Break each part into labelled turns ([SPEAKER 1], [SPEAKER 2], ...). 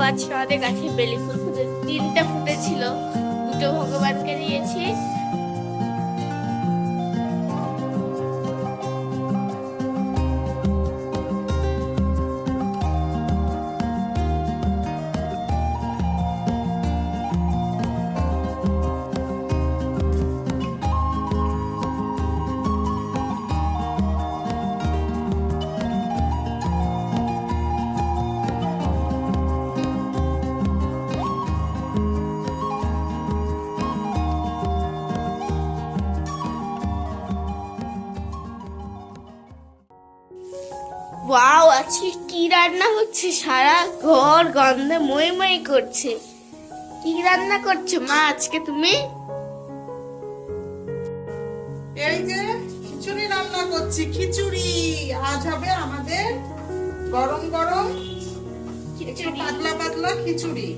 [SPEAKER 1] আজকে আমাদের গাছে বেলি ফুল ফুটে 3টা ফুটেছিল, 2টো ভগবানকে দিয়েছি। ওয়াও, আজকে কি রান্না হচ্ছে? সারা ঘর গন্ধে মই মই করছে। কি রান্না করছো মা আজকে তুমি?
[SPEAKER 2] এই যে খিচুড়ি রান্না করছি। খিচুড়ি আজ হবে আমাদের গরম গরম একটু পাতলা পাতলা খিচুড়ি।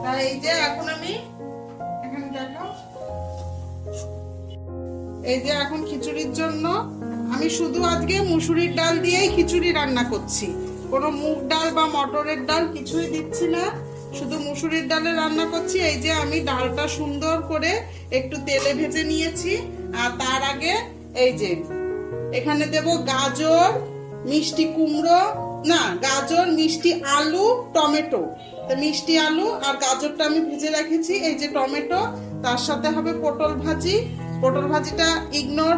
[SPEAKER 2] তাই এই যে এখন আমি এখানে দেখো, এই যে এখন খিচুড়ির জন্য আমি শুধু আজকে মুসুরির ডাল দিয়েই খিচুড়ি রান্না করছি। কোনো মুগ ডাল বা মটরের ডাল কিছুই দিচ্ছি না, শুধু মুসুরির ডালে রান্না করছি। এই যে আমি ডালটা সুন্দর করে একটু তেলে ভেজে নিয়েছি। আর তার আগে এই যে এখানে দেব গাজর, মিষ্টি কুমড়ো, না গাজর, মিষ্টি আলু, টমেটো। তো মিষ্টি আলু আর গাজরটা আমি ভেজে রেখেছি। এই যে টমেটো, তার সাথে হবে পটল ভাজি। পটল ভাজিটা ইগনোর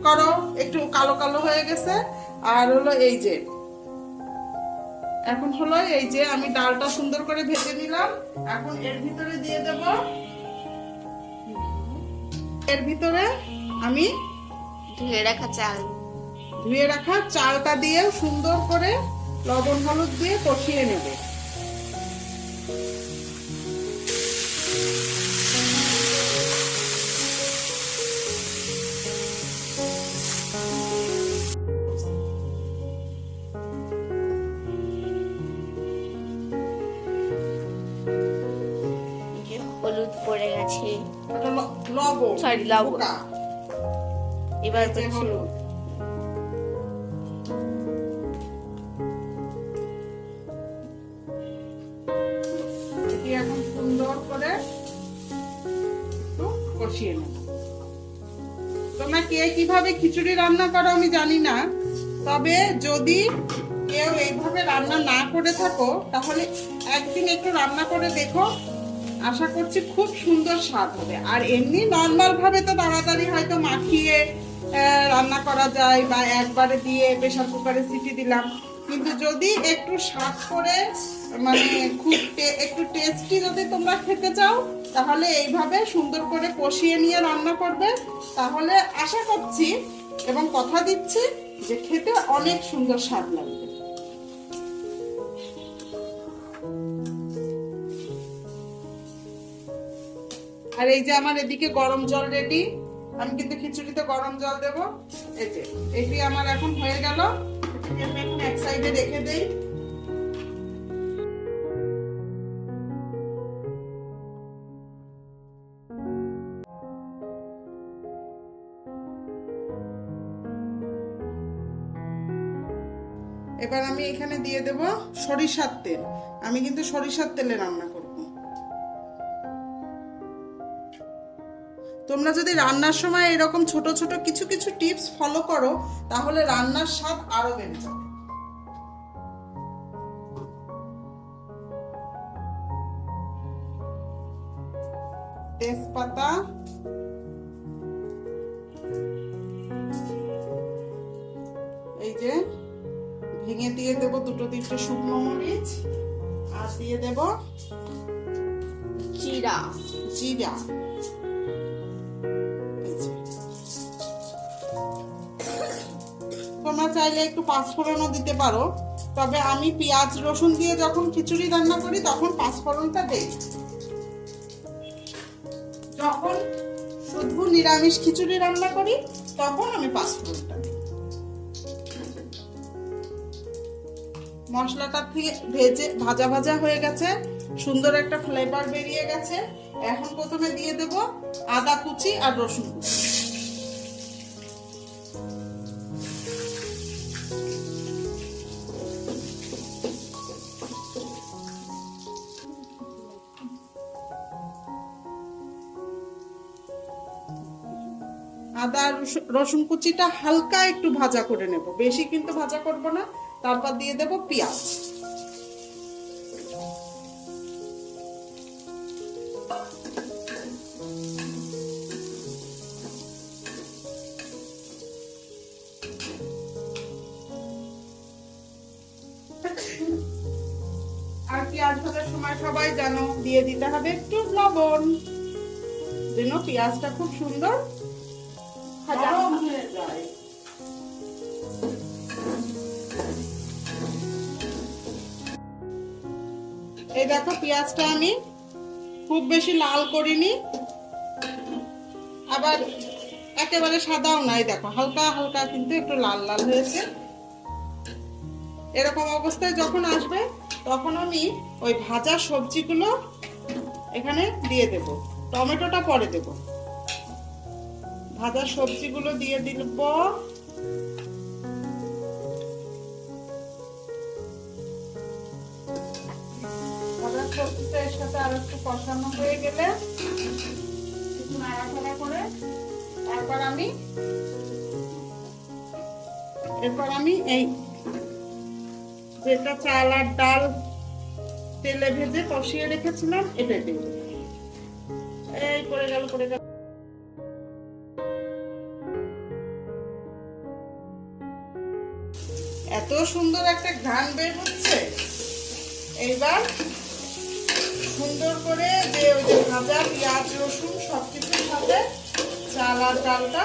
[SPEAKER 2] করো, একটু কালো কালো হয়ে গেছে। আর হলো এই যে এখন হলো এই যে আমি ডালটা সুন্দর করে ভেজে নিলাম। এখন এর ভিতরে দিয়ে দেব, এর ভিতরে আমি
[SPEAKER 1] ধুয়ে রাখা চাল,
[SPEAKER 2] ধুয়ে রাখা চালটা দিয়ে সুন্দর করে লবণ হলুদ দিয়ে কষিয়ে নেব।
[SPEAKER 1] হলুদ পড়ে গেছে,
[SPEAKER 2] লবণ,
[SPEAKER 1] সরি লবণ। এবার
[SPEAKER 2] এই যে হলুদ, এটি এখন সুন্দর করে একটু কষিয়ে নেব। তোমরা কে কিভাবে খিচুড়ি রান্না করো আমি জানি না, তবে যদি কেউ এইভাবে রান্না না করে থাকো তাহলে একদিন একটু রান্না করে দেখো, আশা করছি খুব সুন্দর স্বাদ হবে। আর এমনি নর্মাল ভাবে তো তাড়াতাড়ি হয়তো মাখিয়ে রান্না করা যায়, বা একবারে দিয়ে প্রেসার কুকারে সিটি দিলাম। কিন্তু যদি একটু স্বাদ করে, মানে খুব একটু টেস্টি যদি তোমরা খেতে চাও, তাহলে এইভাবে সুন্দর করে কষিয়ে নিয়ে রান্না করবে। তাহলে আশা করছি এবং কথা দিচ্ছি যে খেতে অনেক সুন্দর স্বাদ লাগবে। আর এই যে আমার এদিকে গরম জল রেডি। আমি কিন্তু খিচুড়িতে গরম জল দেব। এই যে এটি আমার এখন হয়ে গেল, এটাকে আমি এখন এক সাইডে রেখে দেই। এবার আমি এখানে দিয়ে দেব সরিষার তেল। আমি কিন্তু সরিষার তেলে রান্না করব। তোমরা যদি রান্নার সময় এরকম ছোট ছোট কিছু কিছু টিপস ফলো করো, তাহলে রান্নার স্বাদ আরো বেড়ে যাবে। তেজপাতা, এই যে ভেঙে দিয়ে দেব 2-3টে শুকনো মরিচ, আর দিয়ে দেব
[SPEAKER 1] জিরা।
[SPEAKER 2] জিরা। তোমরা চাইলে একটু পাঁচফোড়নও দিতে পারো, তবে আমি পেঁয়াজ রসুন দিয়ে যখন খিচুড়ি রান্না করি তখন পাঁচফোড়নটা দেই। যখন শুধু নিরামিষ খিচুড়ি রান্না করি তখন আমি পাঁচফোড়নটা দিই। মশলাটা থেকে ভাজা ভাজা হয়ে গেছে, সুন্দর একটা ফ্লেভার বেরিয়ে গেছে। এখন প্রথমে দিয়ে দেব আদা কুচি আর রসুন কুচি। আদা রসুন কুচিটা হালকা একটু ভাজা করে নেব, বেশি কিন্তু ভাজা করব না। তারপর দিয়ে দেব পেঁয়াজ। আর পেঁয়াজ ভাজার সময় সবাই জানো দিয়ে দিতে হবে একটু লবণ, যেন পেঁয়াজটা খুব সুন্দর নরম হয়ে যায়। এই দেখো পেঁয়াজটা আমি খুব বেশি লাল করিনি, আবার একেবারে সাদাও নাই, দেখো হালকা হালকা কিন্তু একটু লাল লাল হয়েছে। এরকম অবস্থায় যখন আসবে তখন আমি ওই ভাজা সবজিগুলো এখানে দিয়ে দেব, টমেটোটা পরে দেব। ভাজা সবজিগুলো দিয়ে দিব। ভাজা সবজিটা এর সাথে আর একটু কষানো হয়ে গেলে একটু নাড়াচাড়া করে এরপর আমি এই যেটা চাল আর ডাল তেলে ভেজে কষিয়ে রেখেছিলাম এটা দেব। এই পড়ে গেল। এত সুন্দর একটা ঘ্রাণ বের হচ্ছে। এইবার সুন্দর করে যে ওই যে ভাজা পেঁয়াজ রসুন সবকিছুর সাথে চাল আর ডালটা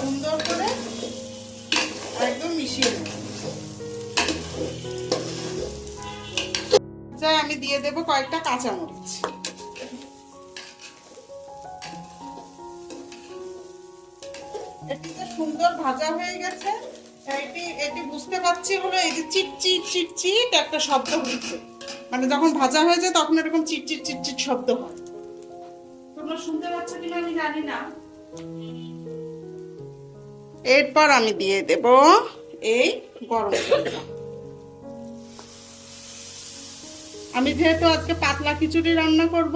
[SPEAKER 2] সুন্দর করে একদম মিশিয়ে নেব। আমি দিয়ে দেব কয়েকটা কাঁচামরিচ। এটি যে সুন্দর ভাজা হয়ে গেছে এটি বুঝতে পারছি হলো এই যে চিটচিট চিটচিট একটা শব্দ হচ্ছে, মানে যখন ভাজা হয়ে যায় তখন এরকম চিটচিট চিটচিট শব্দ হয়। তোমরা শুনতে পাচ্ছ কিনা আমি জানি না। এরপর আমি দিয়ে দেব এই গরম জলটা। আমি যেহেতু আজকে পাতলা খিচুড়ি রান্না করব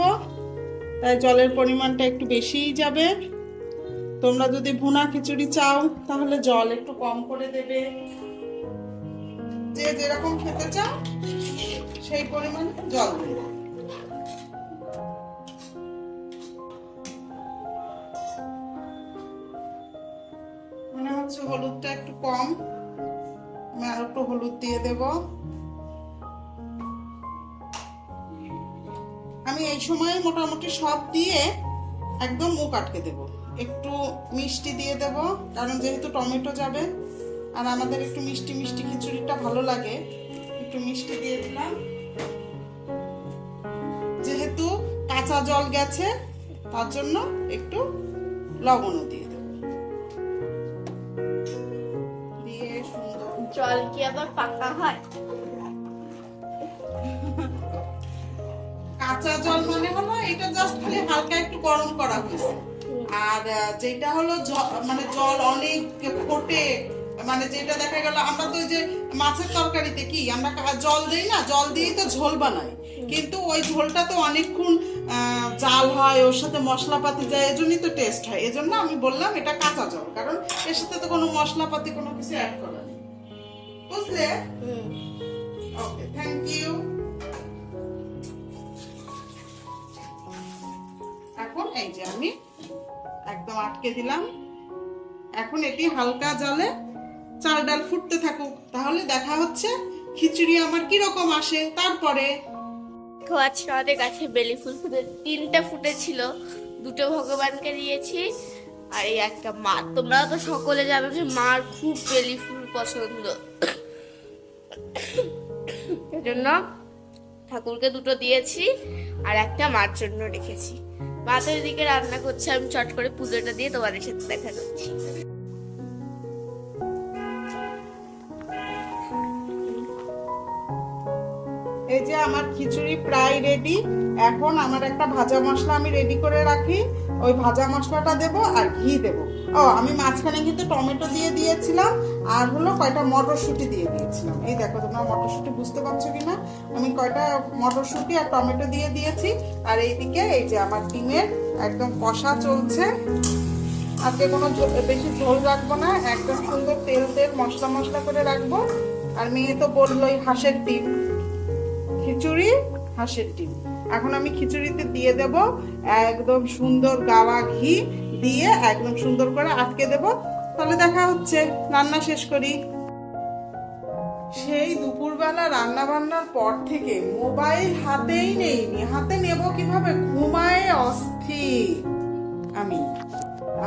[SPEAKER 2] তাই জলের পরিমাণটা একটু বেশিই যাবে। তোমরা যদি ভুনা খিচুড়ি চাও তাহলে জল একটু কম করে দেবে, যে যেরকম খেতে চাও সেই পরিমাণে জল দেবে। মনে হচ্ছে হলুদটা একটু কম, আমি আর একটু হলুদ দিয়ে দেব। আমি এই সময় মোটামুটি সব দিয়ে একদম মুখ আটকে দেব। একটু মিষ্টি দিয়ে দেব, কারণ যেহেতু টমেটো যাবে আর আমাদের একটু মিষ্টি মিষ্টি খিচুড়িটা ভালো লাগে, একটু মিষ্টি দিয়ে দিলাম। যেহেতু কাঁচা জল গেছে তার জন্য একটু লবণও দিয়ে দেব। দিয়ে সুন্দর।
[SPEAKER 1] জল কি আবার পাকা হয়?
[SPEAKER 2] কাঁচা জল মানে হলো এটা জাস্ট খালি হালকা একটু গরম করা হয়েছে, আর যেটা হলো মানে জল অনেক ফোটে, মানে যেটা দেখা গেল আমরা তো ওই যে মাছের তরকারিতে কি আমরা জল দিই না, জল দিয়েই তো ঝোল বানাই, কিন্তু ওই ঝোলটা তো অনেকক্ষণ জাল হয়, ওর সাথে মশলাপাতি যায়, এজন্যই তো টেস্ট হয়। এজন্য আমি বললাম এটা কাঁচা জল, কারণ এর সাথে তো কোনো মশলাপাতি কোনো কিছু অ্যাড করা নেই, বুঝলে? ওকে, থ্যাংক ইউ। এখন এই যে আমি একদম আটকে দিলাম। এখন এটি হালকা জলে চাল ডাল ফুটতে থাকুক, তাহলে দেখা হচ্ছে খিচুড়ি আমার কিরকম আসে। তারপরে
[SPEAKER 1] আজকে আমাদের গাছে বেলি ফুল ফুটে 3টা ফুটেছিল, 2টো ভগবানকে দিয়েছি আর এই একটা মা। তোমরাও তো সকলে জানো যে মার খুব বেলি ফুল পছন্দ, এজন্য ঠাকুরকে 2টো দিয়েছি আর একটা মার জন্য রেখেছি। মা তো এদিকে রান্না করছে, আমি চট করে পুজোটা দিয়ে তোমাদের সাথে দেখা করছি।
[SPEAKER 2] এই যে আমার খিচুড়ি প্রায় রেডি। এখন আমার একটা ভাজা মশলা আমি রেডি করে রাখি, ওই ভাজা মশলাটা দেব আর ঘি দেব। ও আমি মাঝখানে কিন্তু টমেটো দিয়ে দিয়েছিলাম আর হলো কয়টা মটরশুঁটি দিয়ে দিয়েছিলাম। এই দেখো তোমরা মটরশুঁটি বুঝতে পারছো কিনা, আমি কয়টা মটরশুঁটি আর টমেটো দিয়ে দিয়েছি। আর এইদিকে এই যে আমার ডিমের একদম কষা চলছে। আজকে কোনো বেশি ঝোল রাখবো না, একদম সুন্দর তেল তেল মশলা মশলা করে রাখবো। আর মেয়ে তো বললোই হাঁসের ডিম, খিচুড়ি হাঁসের ডিম। এখন আমি খিচুড়িতে দিয়ে দেব একদম সুন্দর গাওয়া ঘি দিয়ে একদম সুন্দর করে আটকে দেব। তাহলে দেখা হচ্ছে, রান্না শেষ করি। সেই দুপুরবেলা রান্না বান্নার পর থেকে মোবাইল হাতেই নেইনি, হাতে নেব কিভাবে, ঘুমায় অস্থির।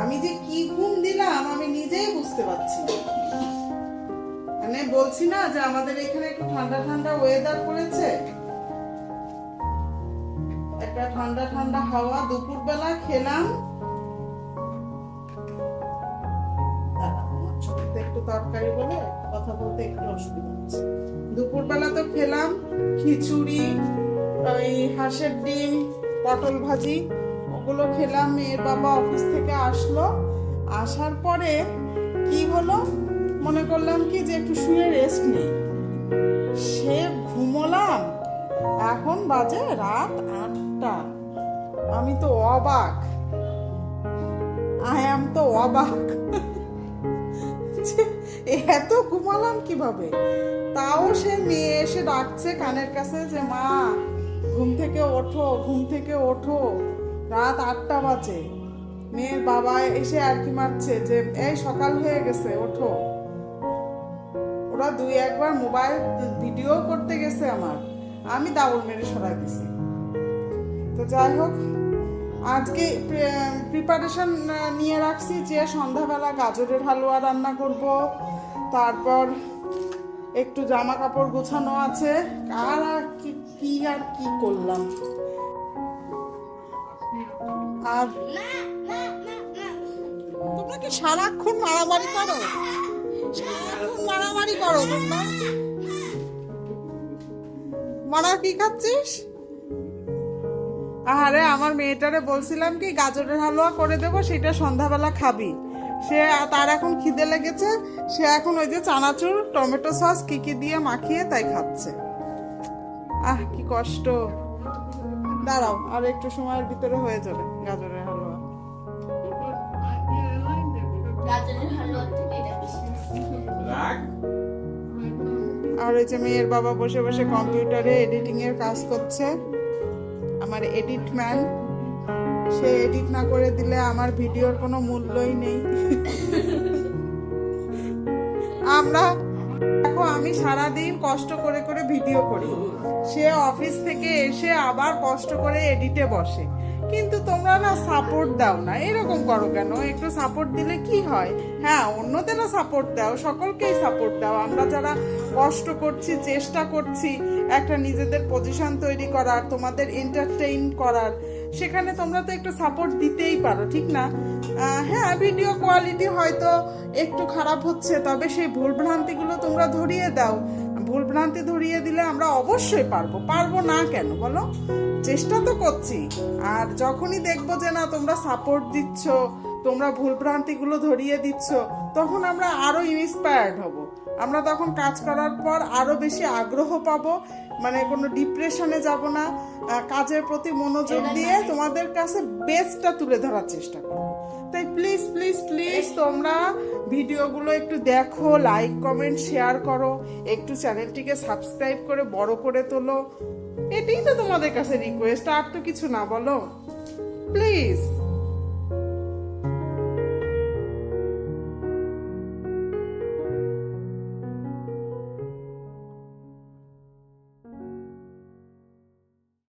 [SPEAKER 2] আমি যে কি ঘুম দিলাম আমি নিজেই বুঝতে পারছি না। মানে বলছি না যে আমাদের এখানে একটু ঠান্ডা ঠান্ডা ওয়েদার পড়েছে, একটা ঠান্ডা ঠান্ডা হাওয়া। দুপুরবেলা খেলাম, একটু তরকারি বলে কথা বলতে একটু অসুবিধা হচ্ছে। দুপুরবেলা তো খেলাম খিচুড়ি, ওই হাঁসের ডিম, পটল ভাজি, ওগুলো খেলাম। মেয়ের বাবা অফিস থেকে আসলো, আসার পরে কি হলো, মনে করলাম কি যে একটু শুয়ে রেস্ট নেই, সে ঘুমোলাম। এখন বাজে রাত 8টা। আমি তো অবাক, অবাক এত ঘুমালাম কিভাবে। তাও সে মেয়ে এসে ডাকছে কানের কাছে যে মা ঘুম থেকে ওঠো, ঘুম থেকে ওঠো, রাত 8টা বাজে। মেয়ের বাবা এসে আর কি মারছে যে এই সকাল হয়ে গেছে ওঠো। ওরা 2-1 বার মোবাইল ভিডিও করতে গেছে, আমি দাউল মেরে সরাই দিছি। তো যাই হোক, আজকে প্রিপারেশন নিয়ে রাখছি যে সন্ধ্যাবেলা গাজরের হালুয়া রান্না করব, তারপর একটু জামা কাপড় গোছানো আছে। আর কি করলাম। আর তোমরা কি সারাক্ষণ মারামারি করো? তোমরা মারা কি খাচ্ছিস? আরে আমার মেয়েটারে বলছিলাম কি গাজরের হালুয়া করে দেবো, সেটা সন্ধ্যাবেলা খাবি। সে তার এখন খিদে লেগেছে, সে এখন ওই যে চানাচুর টমেটো সস কি দিয়ে মাখিয়ে তাই খাচ্ছে। কি কষ্ট। দাঁড়াও, আর একটু সময়ের ভিতরে হয়ে যাবে গাজরের হালুয়া। আর ওই যে মেয়ের বাবা বসে বসে কম্পিউটারে এডিটিং এর কাজ করছে, আমার এডিট ম্যান। সে এডিট না করে দিলে আমার ভিডিওর কোনো মূল্যই নেই। আমি সারাদিন কষ্ট করে করে ভিডিও করি, সে অফিস থেকে এসে আবার কষ্ট করে এডিটে বসে, কিন্তু তোমরা না সাপোর্ট দাও না। এরকম করো কেন? একটু সাপোর্ট দিলে কি হয়? হ্যাঁ, অন্যদেরও সাপোর্ট দাও, সকলকেই সাপোর্ট দাও। আমরা যারা কষ্ট করছি, চেষ্টা করছি একটা নিজেদের পজিশন তৈরি করার, তোমাদের এন্টারটেইন করার, সেখানে তোমরা তো একটু সাপোর্ট দিতেই পারো, ঠিক না? হ্যাঁ, ভিডিও কোয়ালিটি হয়তো একটু খারাপ হচ্ছে, তবে সেই ভুলভ্রান্তিগুলো তোমরা ধরিয়ে দাও। ভুলভ্রান্তি ধরিয়ে দিলে আমরা অবশ্যই পারবো না কেন বলো? চেষ্টা তো করছি। আর যখনই দেখবো যে না তোমরা সাপোর্ট দিচ্ছ, তোমরা ভুলভ্রান্তিগুলো ধরিয়ে দিচ্ছ, তখন আমরা আরো ইন্সপায়ার্ড হব। আমরা তখন কাজ করার পর আরো বেশি আগ্রহ পাবো, মানে কোনো ডিপ্রেশনে যাব না, কাজের প্রতি মনোযোগ দিয়ে তোমাদের কাছে বেস্টটা তুলে ধরার চেষ্টা করবো। তাই প্লিজ প্লিজ প্লিজ তোমরা ভিডিওগুলো একটু দেখো, লাইক কমেন্ট শেয়ার করো, একটু চ্যানেলটিকে সাবস্ক্রাইব করে বড় করে তোলো। এটাই তো তোমাদের কাছে রিকোয়েস্ট, আর তো কিছু না, বলো প্লিজ।